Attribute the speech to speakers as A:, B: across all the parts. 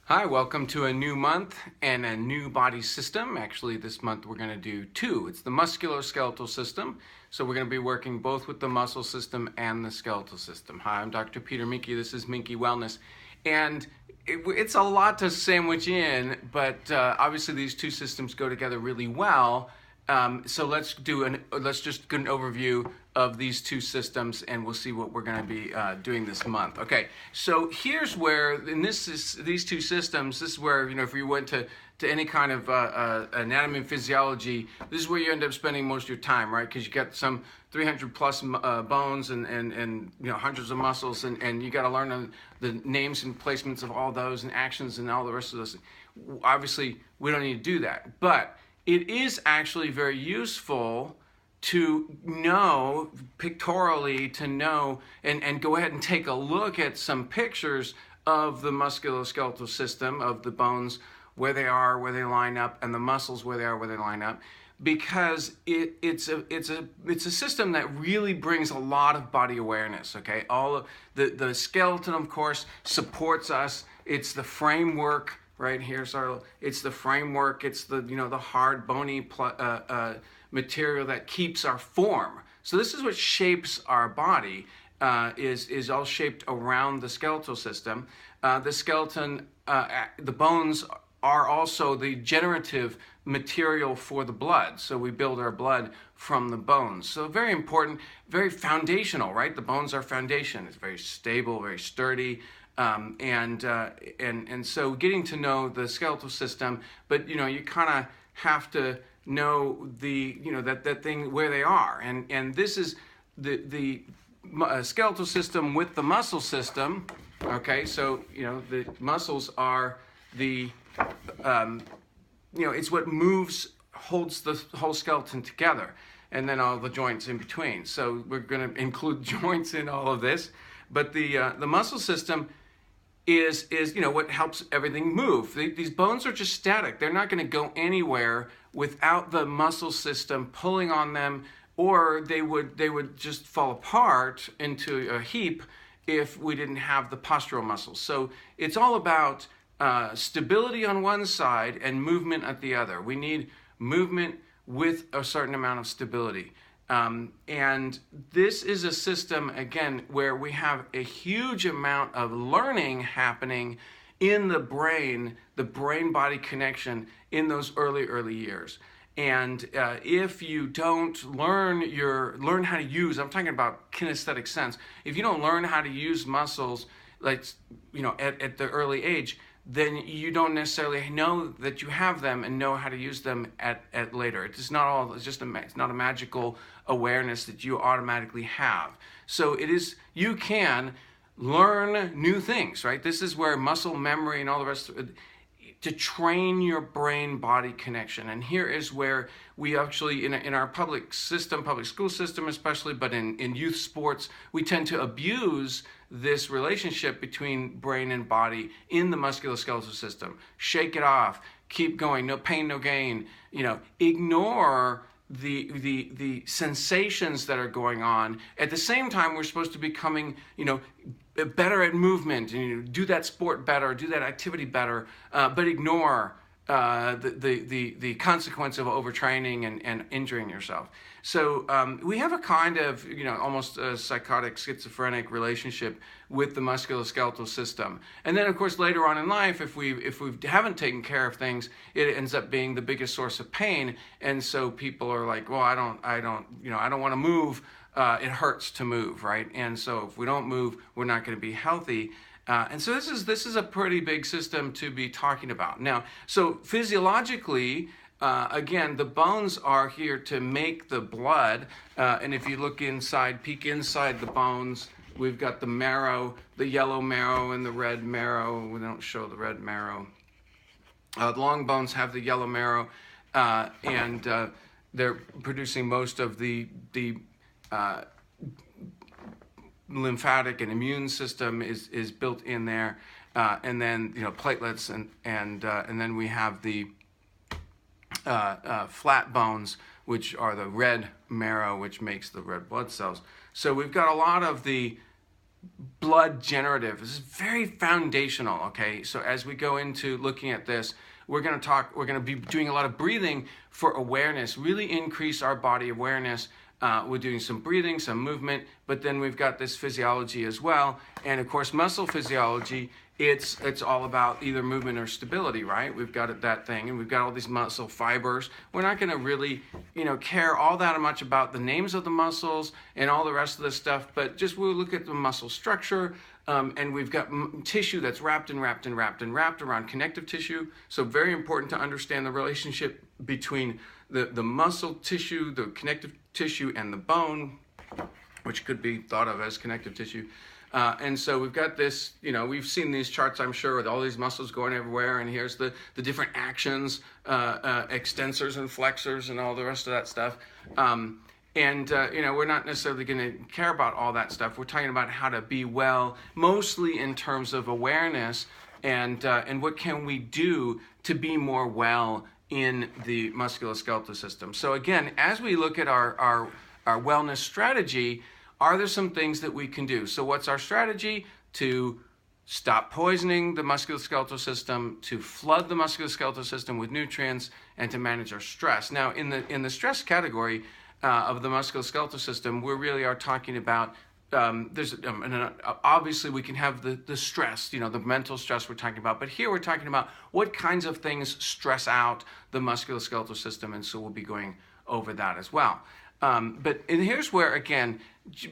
A: Hi, welcome to a new month and a new body system. Actually, this month we're going to do two. It's the musculoskeletal system. So we're going to be working both with the muscle system and the skeletal system. Hi, I'm Dr. Peter Minke. This is Minke Wellness. And it's a lot to sandwich in, but obviously these two systems go together really well. So let's just get an overview of these two systems, and we'll see what we're going to be doing this month. Okay, so here's where in these two systems, this is where, if you went to any kind of anatomy and physiology, this is where you end up spending most of your time, right? Because you got some 300 plus bones and hundreds of muscles, and you got to learn the names and placements of all those and actions and all the rest of those. Obviously, we don't need to do that, but it is actually very useful to know pictorially, to know and go ahead and take a look at some pictures of the musculoskeletal system, of the bones, where they are, where they line up, and the muscles, where they are, where they line up, because it's a system that really brings a lot of body awareness. Okay, all of the skeleton, of course, supports us. It's the framework. Right here, so it's the framework. It's the the hard, bony material that keeps our form. So this is what shapes our body. Is all shaped around the skeletal system. The skeleton, the bones are also the generative material for the blood. So we build our blood from the bones. So very important, very foundational, right? The bones are foundation. It's very stable, very sturdy. And so getting to know the skeletal system, but you kind of have to know that thing where they are, and this is the skeletal system with the muscle system. Okay, so the muscles are the it's what holds the whole skeleton together, and then all the joints in between. So we're going to include joints in all of this, but the muscle system is what helps everything move. These bones are just static. They're not going to go anywhere without the muscle system pulling on them, or they would just fall apart into a heap if we didn't have the postural muscles. So it's all about stability on one side and movement at the other. We need movement with a certain amount of stability. And this is a system, again, where we have a huge amount of learning happening in the brain-body connection in those early years. And if you don't learn how to use, I'm talking about kinesthetic sense, if you don't learn how to use muscles, like, at the early age, then you don't necessarily know that you have them and know how to use them at later. It's not a magical awareness that you automatically have. So you can learn new things, right? This is where muscle memory and all the rest of it, to train your brain-body connection. And here is where we actually, in our public school system especially, but in youth sports, we tend to abuse this relationship between brain and body in the musculoskeletal system. Shake it off, keep going, no pain, no gain. Ignore the sensations that are going on. At the same time, we're supposed to be becoming, better at movement, and do that sport better, do that activity better, but ignore the consequence of overtraining and injuring yourself. So we have a kind of almost a psychotic, schizophrenic relationship with the musculoskeletal system. And then of course later on in life, if we haven't taken care of things, it ends up being the biggest source of pain. And so people are like, well, I don't want to move. It hurts to move, right? And so if we don't move, we're not going to be healthy. And so this is a pretty big system to be talking about. Now, so physiologically, again, the bones are here to make the blood. And if you look inside, peek inside the bones, we've got the marrow, the yellow marrow and the red marrow. We don't show the red marrow. The long bones have the yellow marrow, and they're producing most of the lymphatic and immune system is built in there, and then platelets, and then we have the flat bones, which are the red marrow, which makes the red blood cells. So we've got a lot of the blood generative. This is very foundational, okay? So as we go into looking at this, we're going to be doing a lot of breathing for awareness, really increase our body awareness. We're doing some breathing, some movement, but then we've got this physiology as well. And of course, muscle physiology, it's all about either movement or stability, right? We've got that thing, and we've got all these muscle fibers. We're not going to really, care all that much about the names of the muscles and all the rest of this stuff, but just we'll look at the muscle structure, and we've got tissue that's wrapped around connective tissue. So very important to understand the relationship between the muscle tissue, the connective tissue, and the bone, which could be thought of as connective tissue. And so we've got this, we've seen these charts, I'm sure, with all these muscles going everywhere, and here's the different actions, extensors and flexors and all the rest of that stuff. We're not necessarily going to care about all that stuff. We're talking about how to be well, mostly in terms of awareness and what can we do to be more well in the musculoskeletal system. So again, as we look at our wellness strategy, are there some things that we can do? So what's our strategy? To stop poisoning the musculoskeletal system, to flood the musculoskeletal system with nutrients, and to manage our stress. Now, in the stress category of the musculoskeletal system, we really are talking about obviously we can have the stress, the mental stress we're talking about, but here we're talking about what kinds of things stress out the musculoskeletal system, and so we'll be going over that as well. And here's where, again,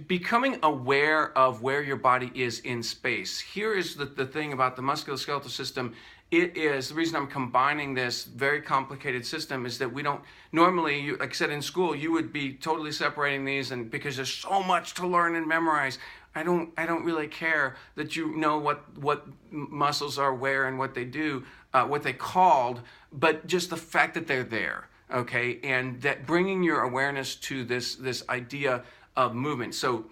A: becoming aware of where your body is in space. Here is the thing about the musculoskeletal system. It is, the reason I'm combining this very complicated system is that we don't, normally, like I said, in school, you would be totally separating these, and because there's so much to learn and memorize, I don't really care that you know what muscles are where and what they do, what they called, but just the fact that they're there. Okay, and that bringing your awareness to this idea of movement. So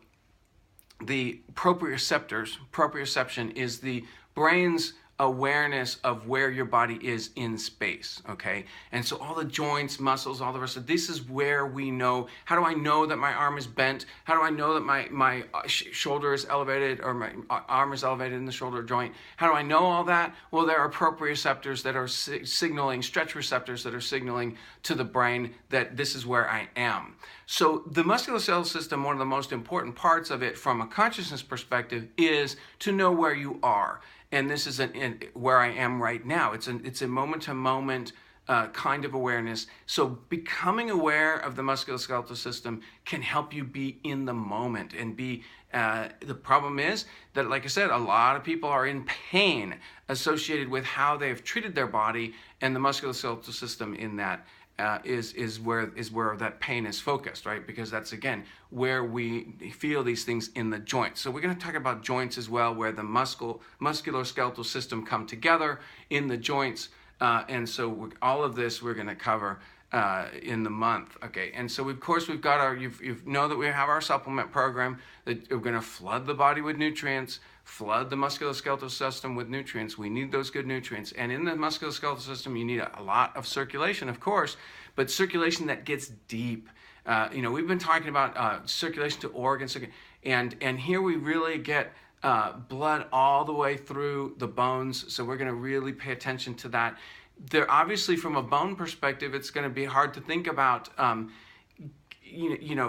A: the proprioception is the brain's awareness of where your body is in space, okay? And so all the joints, muscles, all the rest of this is where we know. How do I know that my arm is bent? How do I know that my shoulder is elevated, or my arm is elevated in the shoulder joint? How do I know all that? Well, there are proprioceptors that are signaling, stretch receptors that are signaling to the brain that this is where I am. So the musculoskeletal system, one of the most important parts of it from a consciousness perspective, is to know where you are. And this is where I am right now. It's a moment-to-moment kind of awareness. So becoming aware of the musculoskeletal system can help you be in the moment and be. The problem is that, like I said, a lot of people are in pain associated with how they've treated their body, and the musculoskeletal system in that is where that pain is focused, right? Because that's, again, where we feel these things in the joints. So we're going to talk about joints as well, where the musculoskeletal system come together in the joints. And so all of this we're going to cover in the month, okay? And so, of course, we've got you know that we have our supplement program that we're going to flood the body with nutrients, flood the musculoskeletal system with nutrients. We need those good nutrients. And in the musculoskeletal system, you need a lot of circulation, of course, but circulation that gets deep. We've been talking about circulation to organs, and here we really get blood all the way through the bones, so we're going to really pay attention to that. There, obviously, from a bone perspective, it's going to be hard to think about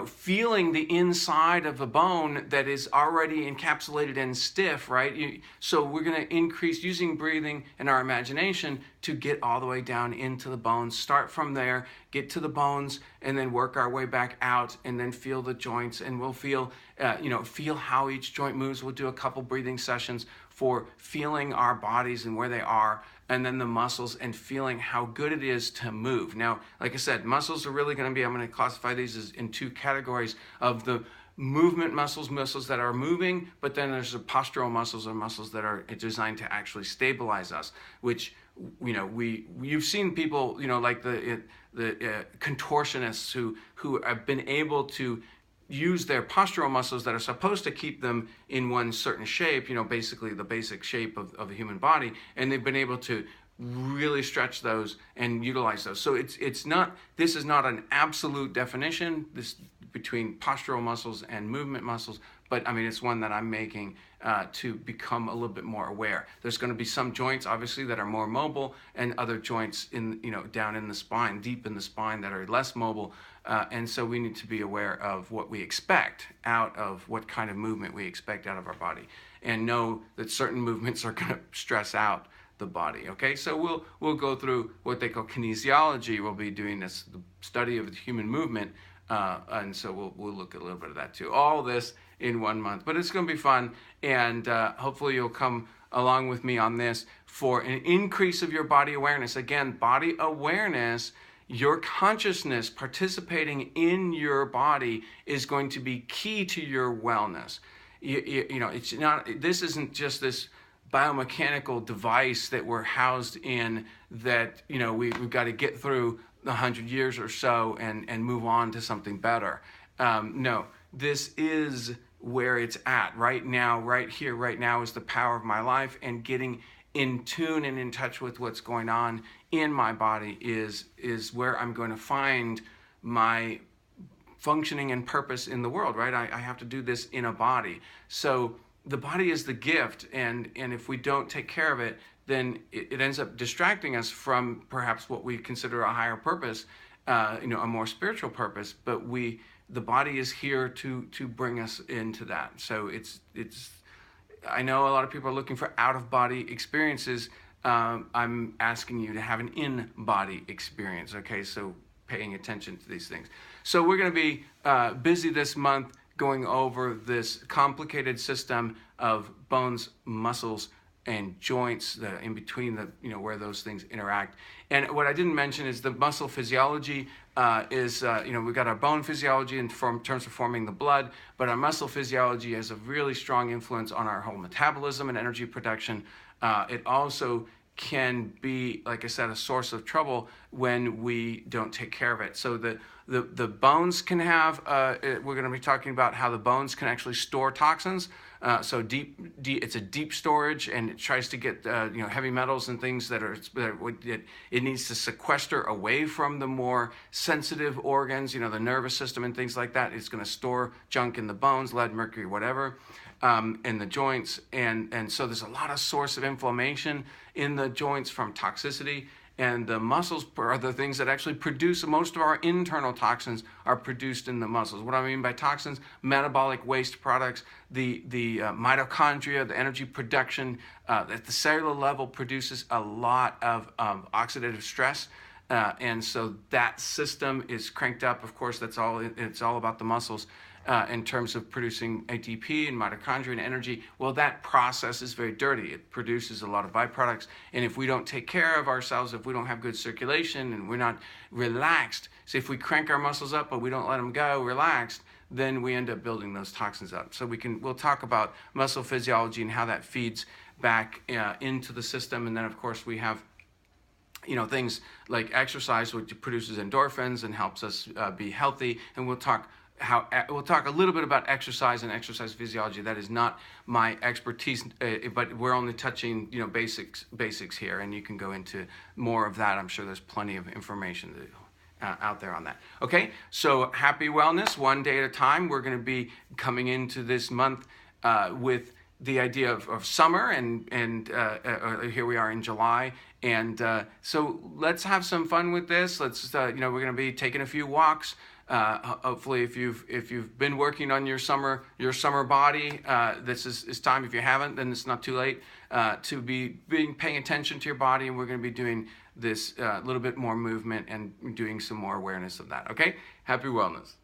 A: feeling the inside of a bone that is already encapsulated and stiff, right? So we're going to increase using breathing and our imagination to get all the way down into the bones. Start from there, get to the bones, and then work our way back out, and then feel the joints, and we'll feel how each joint moves. We'll do a couple breathing sessions for feeling our bodies and where they are, and then the muscles, and feeling how good it is to move. Now, like I said, muscles are really going to be, I'm going to classify these as in two categories of the movement muscles that are moving, but then there's the postural muscles, or muscles that are designed to actually stabilize us, which, you've seen people, like the contortionists who have been able to use their postural muscles that are supposed to keep them in one certain shape, basically the basic shape of the human body, and they've been able to really stretch those and utilize those. So this is not an absolute definition between postural muscles and movement muscles, but it's one that I'm making to become a little bit more aware. There's going to be some joints, obviously, that are more mobile, and other joints down in the spine, deep in the spine, that are less mobile. And so we need to be aware of what we expect out of what kind of movement we expect out of our body, and know that certain movements are going to stress out the body. Okay, so we'll go through what they call kinesiology. We'll be doing the study of the human movement, and so we'll look at a little bit of that too. All this in 1 month, but it's going to be fun, and hopefully you'll come along with me on this for an increase of your body awareness. Again, body awareness, your consciousness participating in your body, is going to be key to your wellness. It's not. This isn't just this biomechanical device that we're housed in, that we've got to get through 100 years or so and move on to something better. No, this is where it's at right now, right here, right now is the power of my life, and getting in tune and in touch with what's going on in my body is where I'm going to find my functioning and purpose in the world, right? I have to do this in a body. So the body is the gift, and if we don't take care of it, then it ends up distracting us from perhaps what we consider a higher purpose, a more spiritual purpose. But the body is here to bring us into that. So it's. I know a lot of people are looking for out-of-body experiences. I'm asking you to have an in-body experience. Okay, so paying attention to these things. So we're going to be busy this month going over this complicated system of bones, muscles, and joints, in between where those things interact. And what I didn't mention is the muscle physiology is we've got our bone physiology in terms of forming the blood, but our muscle physiology has a really strong influence on our whole metabolism and energy production. It also can be, like I said, a source of trouble when we don't take care of it. So the bones can have, we're going to be talking about how the bones can actually store toxins. So deep, it's a deep storage, and it tries to get heavy metals and things that it needs to sequester away from the more sensitive organs, the nervous system and things like that. It's going to store junk in the bones, lead, mercury, whatever, in the joints, and so there's a lot of source of inflammation in the joints from toxicity. And the muscles are the things that actually produce most of our internal toxins, are produced in the muscles. What I mean by toxins: metabolic waste products, the mitochondria, the energy production at the cellular level produces a lot of oxidative stress. And so that system is cranked up. Of course, it's all about the muscles. In terms of producing ATP and mitochondria and energy. Well, that process is very dirty. It produces a lot of byproducts. And if we don't take care of ourselves, if we don't have good circulation and we're not relaxed, so if we crank our muscles up but we don't let them go relaxed, then we end up building those toxins up. So we'll talk about muscle physiology and how that feeds back into the system. And then, of course, we have things like exercise, which produces endorphins and helps us be healthy. And we'll talk a little bit about exercise and exercise physiology. That is not my expertise, but we're only touching basics here, and you can go into more of that. I'm sure there's plenty of information out there on that. Okay, so happy wellness, one day at a time. We're going to be coming into this month with the idea of summer, and here we are in July, and so let's have some fun with this. Let's we're going to be taking a few walks. Hopefully, if you've been working on your summer body, this is time. If you haven't, then it's not too late to be paying attention to your body, and we're going to be doing this little bit more movement and doing some more awareness of that. Okay, happy wellness.